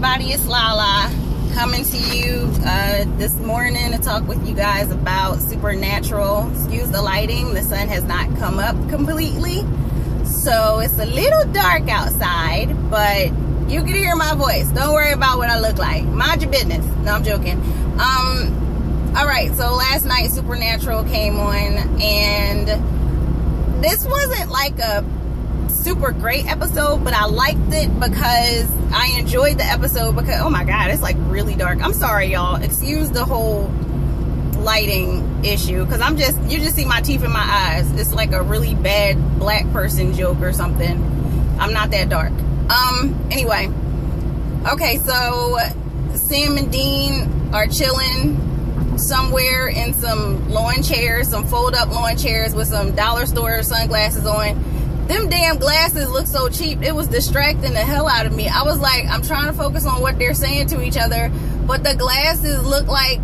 everybody, it's Lala coming to you this morning to talk with you guys about Supernatural. Excuse the lighting, the sun has not come up completely, so it's a little dark outside, but you can hear my voice. Don't worry about what I look like. Mind your business. No, I'm joking. Alright, so last night Supernatural came on, and this wasn't like a super great episode, but I liked it because I enjoyed the episode because, oh my god, it's like really dark. I'm sorry, y'all. Excuse the whole lighting issue, because you just see my teeth in my eyes. It's like a really bad black person joke or something. I'm not that dark. Anyway. Okay, so Sam and Dean are chilling somewhere in some lawn chairs, some fold-up lawn chairs with some dollar store sunglasses on. Them damn glasses look so cheap. It was distracting the hell out of me. I was like, I'm trying to focus on what they're saying to each other, but the glasses look like,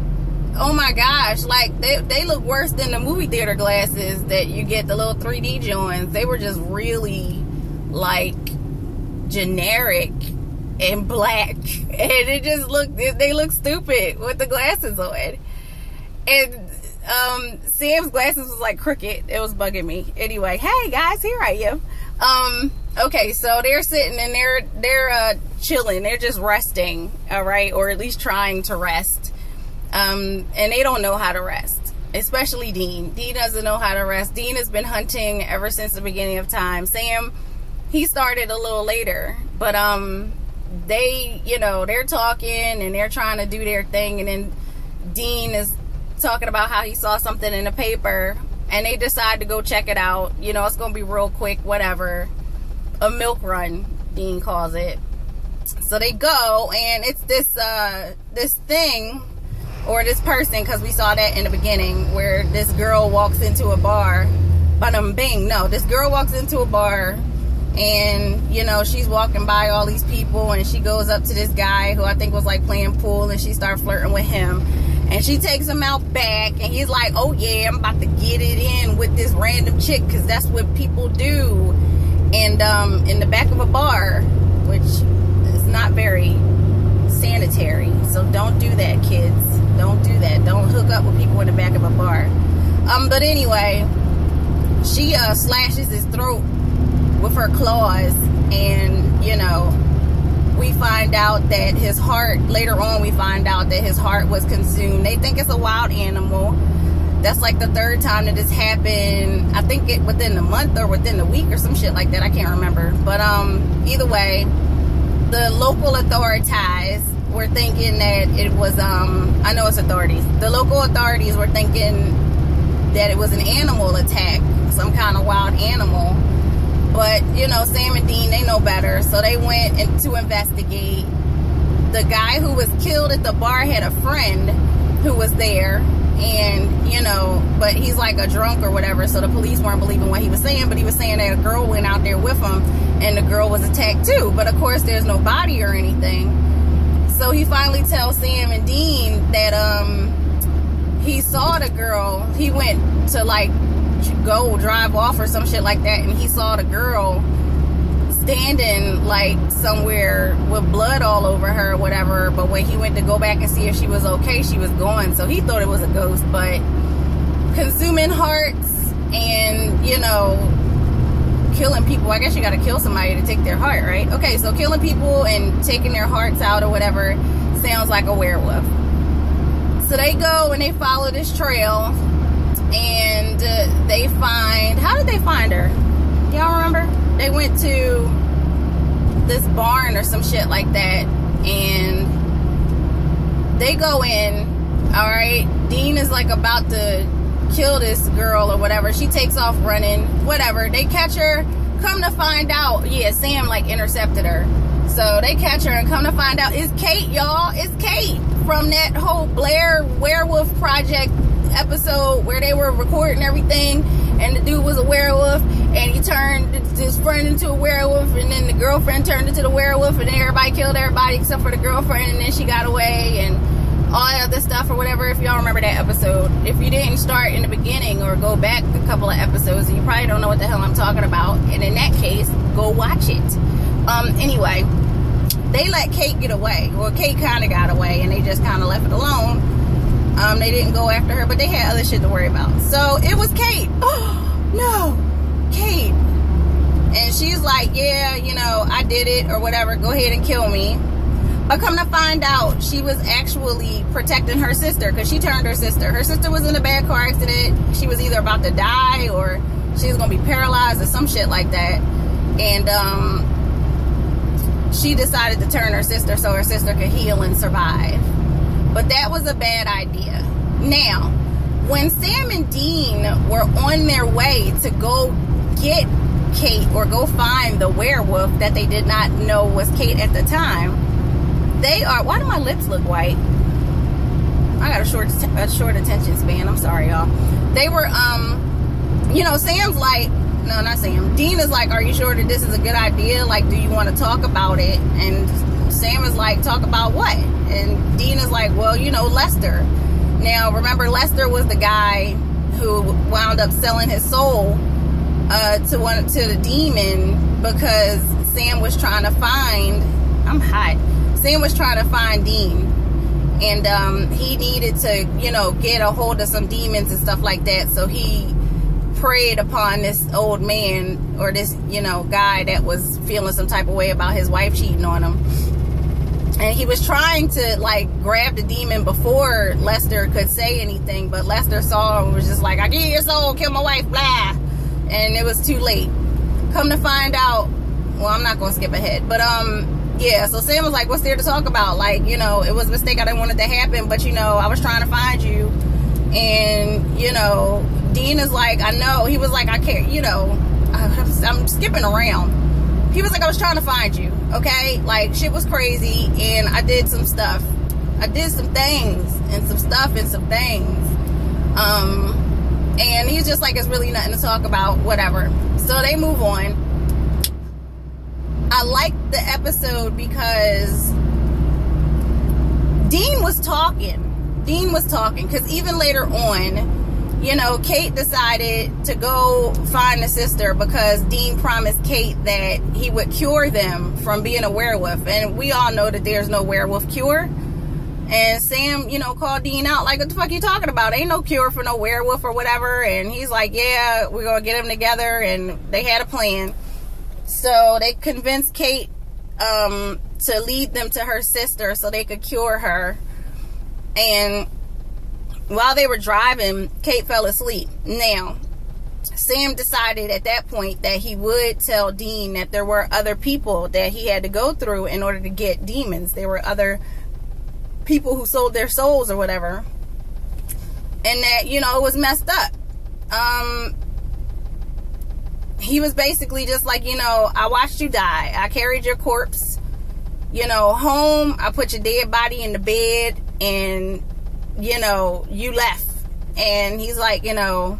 oh my gosh, like they look worse than the movie theater glasses that you get, the little 3D joints. They were just really like generic and black, and it just looked, they look stupid with the glasses on. And Sam's glasses was like crooked. It was bugging me. Anyway, hey guys, here I am. Okay, so they're sitting and they're chilling. They're just resting, all right, or at least trying to rest. And they don't know how to rest, especially Dean. Dean doesn't know how to rest. Dean has been hunting ever since the beginning of time. Sam, he started a little later, but they, you know, they're talking and they're trying to do their thing, and then Dean is talking about how he saw something in the paper, and they decide to go check it out. You know, it's gonna be real quick, whatever, a milk run, Dean calls it. So they go, and it's this thing, or this person, because we saw that in the beginning, where this girl walks into a bar. Badum bing. No, this girl walks into a bar, and you know, she's walking by all these people, and she goes up to this guy who I think was like playing pool, and she started flirting with him. And she takes him out back, and he's like, oh yeah, I'm about to get it in with this random chick, because that's what people do. And in the back of a bar, which is not very sanitary. So don't do that, kids. Don't do that. Don't hook up with people in the back of a bar. But anyway, she slashes his throat with her claws, and you know, we find out that his heart, later on we find out that his heart was consumed. They think it's a wild animal. That's like the third time that this happened. I think it within the month or within the week or some shit like that. I can't remember. But either way, the local authorities were thinking that it was, I know it's authorities. The local authorities were thinking that it was an animal attack, some kind of wild animal. But, you know, Sam and Dean, they know better. So they went to investigate. The guy who was killed at the bar had a friend who was there. And, you know, but he's like a drunk or whatever. So the police weren't believing what he was saying. But he was saying that a girl went out there with him, and the girl was attacked too. But, of course, there's no body or anything. So he finally tells Sam and Dean that he saw the girl. He went to, like, go drive off or some shit like that, and he saw the girl standing like somewhere with blood all over her or whatever. But when he went to go back and see if she was okay, she was gone. So he thought it was a ghost. But consuming hearts and, you know, killing people, I guess you gotta kill somebody to take their heart, right? Okay, so killing people and taking their hearts out or whatever sounds like a werewolf. So they go and they follow this trail, and they find, how did they find her? Y'all remember? They went to this barn or some shit like that, and they go in, alright? Dean is like about to kill this girl or whatever. She takes off running, whatever. They catch her, come to find out, yeah, Sam like intercepted her. So they catch her, and come to find out, it's Kate, y'all. It's Kate from that whole Blair Werewolf Project episode where they were recording everything, and the dude was a werewolf, and he turned his friend into a werewolf, and then the girlfriend turned into the werewolf, and then everybody killed everybody except for the girlfriend, and then she got away, and all that other stuff or whatever. If y'all remember that episode, if you didn't start in the beginning or go back a couple of episodes, you probably don't know what the hell I'm talking about, and in that case, go watch it. Anyway, they let Kate get away. Well, Kate kind of got away, and they just kind of left it alone. They didn't go after her, but they had other shit to worry about. So it was Kate. Oh, no, Kate. And she's like, yeah, you know, I did it or whatever. Go ahead and kill me. But come to find out, she was actually protecting her sister, because she turned her sister. Her sister was in a bad car accident. She was either about to die or she was going to be paralyzed or some shit like that. And she decided to turn her sister so her sister could heal and survive. But that was a bad idea. Now, when Sam and Dean were on their way to go get Kate or go find the werewolf that they did not know was Kate at the time, they are, why do my lips look white? I got a short attention span. I'm sorry, y'all. They were, you know, Sam's like, no, not Sam. Dean is like, are you sure that this is a good idea? Like, do you want to talk about it? And Sam is like, talk about what? And Dean is like, well, you know, Lester. Now, remember, Lester was the guy who wound up selling his soul to the demon, because Sam was trying to find, I'm hot. Sam was trying to find Dean, and he needed to, you know, get a hold of some demons and stuff like that. So he preyed upon this old man, or this, you know, guy that was feeling some type of way about his wife cheating on him. And he was trying to, like, grab the demon before Lester could say anything, but Lester saw him and was just like, I give you your soul, kill my wife, blah. And it was too late. Come to find out, well, I'm not going to skip ahead, but yeah, so Sam was like, what's there to talk about? Like, you know, it was a mistake. I didn't want it to happen, but, you know, I was trying to find you. And, you know, Dean is like, I know. He was like, I can't, you know, I'm skipping around. He was like, I was trying to find you, okay? Like, shit was crazy, and I did some stuff. I did some things, and some stuff, and some things. And he's just like, it's really nothing to talk about, whatever. So they move on. I liked the episode because Dean was talking. Because even later on, you know, Kate decided to go find the sister because Dean promised Kate that he would cure them from being a werewolf. And we all know that there's no werewolf cure. And Sam, you know, called Dean out like, what the fuck you talking about? Ain't no cure for no werewolf or whatever. And he's like, yeah, we're going to get them together. And they had a plan. So they convinced Kate to lead them to her sister so they could cure her. And while they were driving, Kate fell asleep. Now, Sam decided at that point that he would tell Dean that there were other people that he had to go through in order to get demons. There were other people who sold their souls or whatever. And that, you know, it was messed up. He was basically just like, you know, I watched you die. I carried your corpse, you know, home. I put your dead body in the bed, and, you know, you left. And he's like, you know,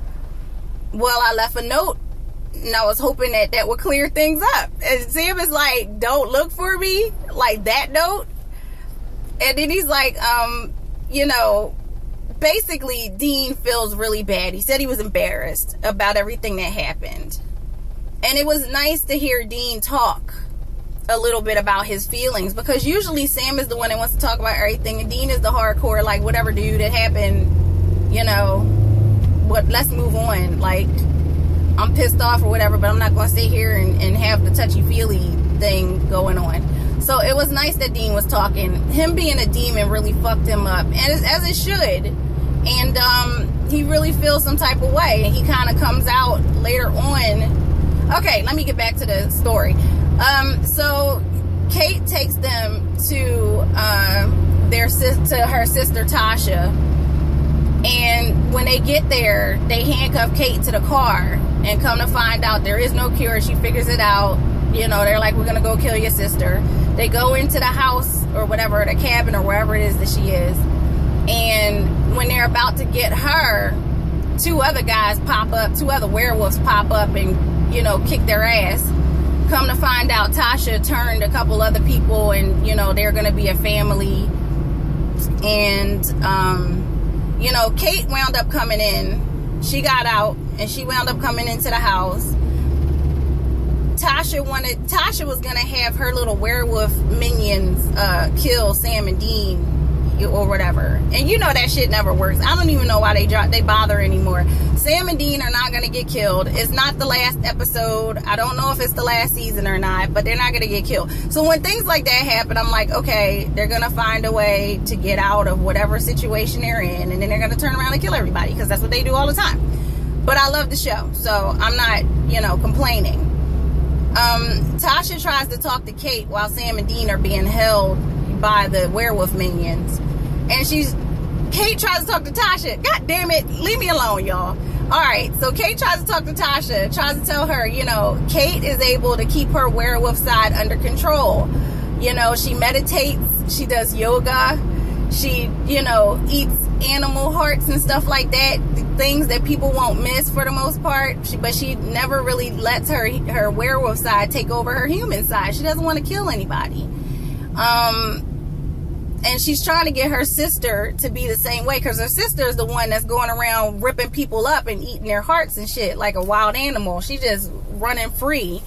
well, I left a note, and I was hoping that that would clear things up. And Sam is like, don't look for me, like that note. And then he's like, you know, basically Dean feels really bad. He said he was embarrassed about everything that happened. And it was nice to hear Dean talk a little bit about his feelings, because usually Sam is the one that wants to talk about everything, and Dean is the hardcore, like, whatever, dude, it happened, you know, what, let's move on. Like, I'm pissed off or whatever, but I'm not going to sit here and have the touchy-feely thing going on. So it was nice that Dean was talking. Him being a demon really fucked him up, and as it should. And he really feels some type of way, and he kind of comes out later on. Okay, let me get back to the story. So Kate takes them to her sister Tasha, and when they get there, they handcuff Kate to the car, and come to find out there is no cure. She figures it out. You know, they're like, we're gonna go kill your sister. They go into the house or whatever, the cabin or wherever it is that she is, and when they're about to get her, two other werewolves pop up and, you know, kick their ass. Come to find out, Tasha turned a couple other people, and, you know, they're gonna be a family. And you know, Kate wound up coming in. She got out, and she wound up coming into the house. Tasha was gonna have her little werewolf minions kill Sam and Dean or whatever, and you know that shit never works. I don't even know why they bother anymore. Sam and Dean are not gonna get killed. It's not the last episode. I don't know if it's the last season or not, but they're not gonna get killed. So when things like that happen, I'm like, okay, they're gonna find a way to get out of whatever situation they're in, and then they're gonna turn around and kill everybody, because that's what they do all the time. But I love the show, so I'm not, you know, complaining. Tasha tries to talk to Kate while Sam and Dean are being held by the werewolf minions. And Kate tries to talk to Tasha. God damn it, leave me alone, y'all. Alright, so Kate tries to talk to Tasha, tries to tell her, you know, Kate is able to keep her werewolf side under control. You know, she meditates, she does yoga, she, you know, eats animal hearts and stuff like that, things that people won't miss for the most part, but she never really lets her werewolf side take over her human side. She doesn't want to kill anybody. And she's trying to get her sister to be the same way, because her sister is the one that's going around ripping people up and eating their hearts and shit like a wild animal. She's just running free.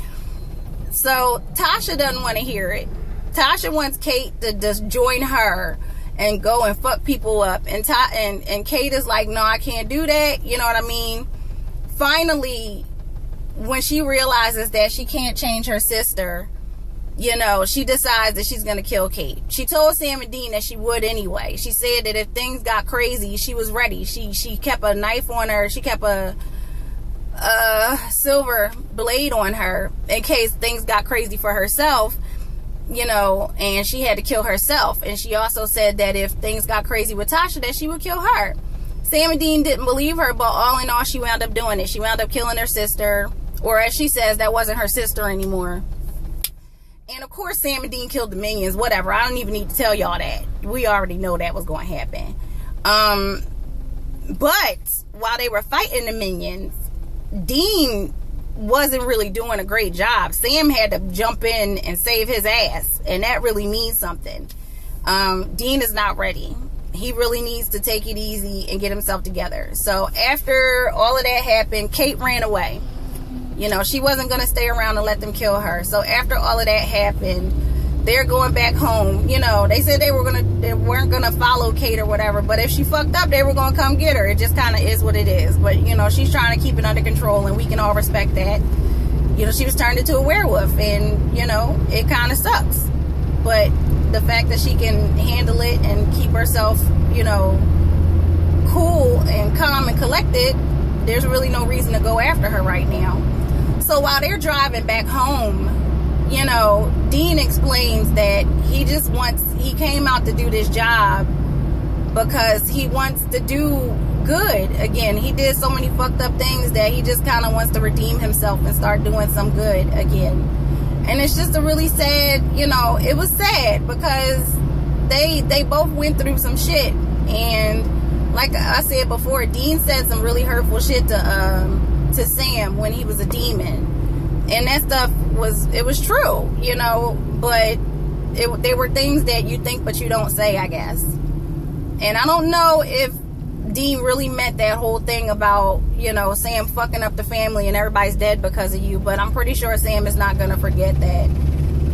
So Tasha doesn't want to hear it. Tasha wants Kate to just join her and go and fuck people up, and Kate is like, no, I can't do that, you know what I mean? Finally, when she realizes that she can't change her sister, you know, she decides that she's gonna kill Kate. She told Sam and Dean that she would anyway. She said that if things got crazy, she was ready. She kept a knife on her. She kept a silver blade on her in case things got crazy for herself, you know, and she had to kill herself. And she also said that if things got crazy with Tasha, that she would kill her. Sam and Dean didn't believe her, but all in all, she wound up doing it. She wound up killing her sister, or as she says, that wasn't her sister anymore. And of course, Sam and Dean killed the minions, whatever. I don't even need to tell y'all that. We already know that was going to happen. But while they were fighting the minions, Dean wasn't really doing a great job. Sam had to jump in and save his ass, and that really means something. Dean is not ready. He really needs to take it easy and get himself together. So after all of that happened, Kate ran away. You know, she wasn't going to stay around and let them kill her. So after all of that happened, they're going back home. You know, they said they weren't going to follow Kate or whatever, but if she fucked up, they were going to come get her. It just kind of is what it is. But, you know, she's trying to keep it under control, and we can all respect that. You know, she was turned into a werewolf, and, you know, it kind of sucks. But the fact that she can handle it and keep herself, you know, cool and calm and collected, there's really no reason to go after her right now. So while they're driving back home, you know, Dean explains that he came out to do this job because he wants to do good again. He did so many fucked up things that he just kind of wants to redeem himself and start doing some good again. And it's just a really sad, you know, it was sad because they both went through some shit. And like I said before, Dean said some really hurtful shit to Sam when he was a demon, and that stuff was true, you know, but they were things that you think but you don't say, I guess. And I don't know if Dean really meant that whole thing about, you know, Sam fucking up the family and everybody's dead because of you, but I'm pretty sure Sam is not gonna forget that.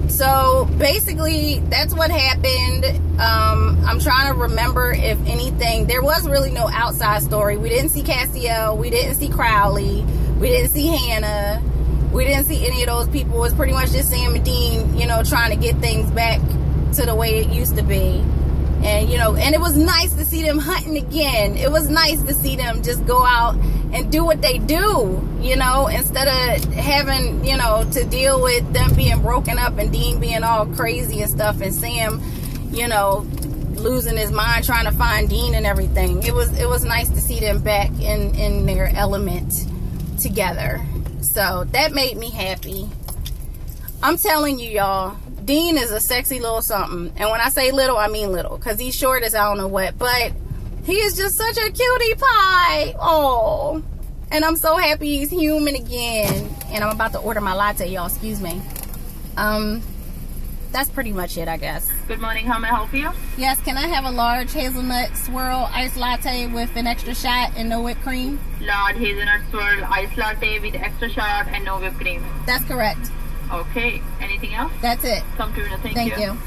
So basically that's what happened. I'm trying to remember if anything. There was really no outside story. We didn't see Castiel, we didn't see Crowley, we didn't see Hannah, we didn't see any of those people. It was pretty much just Sam and Dean, you know, trying to get things back to the way it used to be. And, you know, and it was nice to see them hunting again. It was nice to see them just go out and do what they do, you know, instead of having, you know, to deal with them being broken up and Dean being all crazy and stuff, and Sam, you know, losing his mind trying to find Dean and everything. It was nice to see them back in their element together. So that made me happy. I'm telling you, y'all, Dean is a sexy little something. And when I say little, I mean little, because he's short as I don't know what, but he is just such a cutie pie. Oh, and I'm so happy he's human again. And I'm about to order my latte, y'all, excuse me. That's pretty much it, I guess. Good morning, how may I help you? Yes, can I have a large hazelnut swirl iced latte with an extra shot and no whipped cream? Large hazelnut swirl iced latte with extra shot and no whipped cream. That's correct. Okay. Anything else? That's it. Come through and thank you.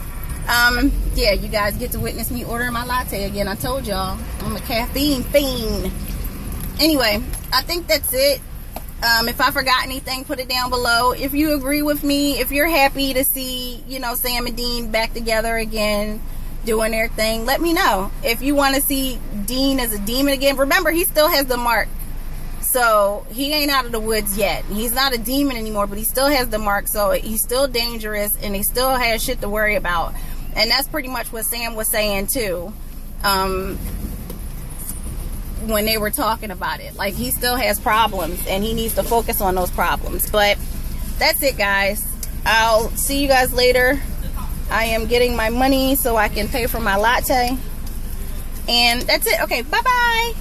Yeah, you guys get to witness me ordering my latte again. I told y'all I'm a caffeine fiend. Anyway, I think that's it. If I forgot anything, put it down below. If you agree with me, if you're happy to see, you know, Sam and Dean back together again, doing their thing, let me know. If you want to see Dean as a demon again, remember, he still has the mark. So he ain't out of the woods yet. He's not a demon anymore, but he still has the mark. So he's still dangerous and he still has shit to worry about. And that's pretty much what Sam was saying too. When they were talking about it, like, he still has problems and he needs to focus on those problems. But that's it, guys. I'll see you guys later. I am getting my money so I can pay for my latte, and that's it. Okay, bye bye.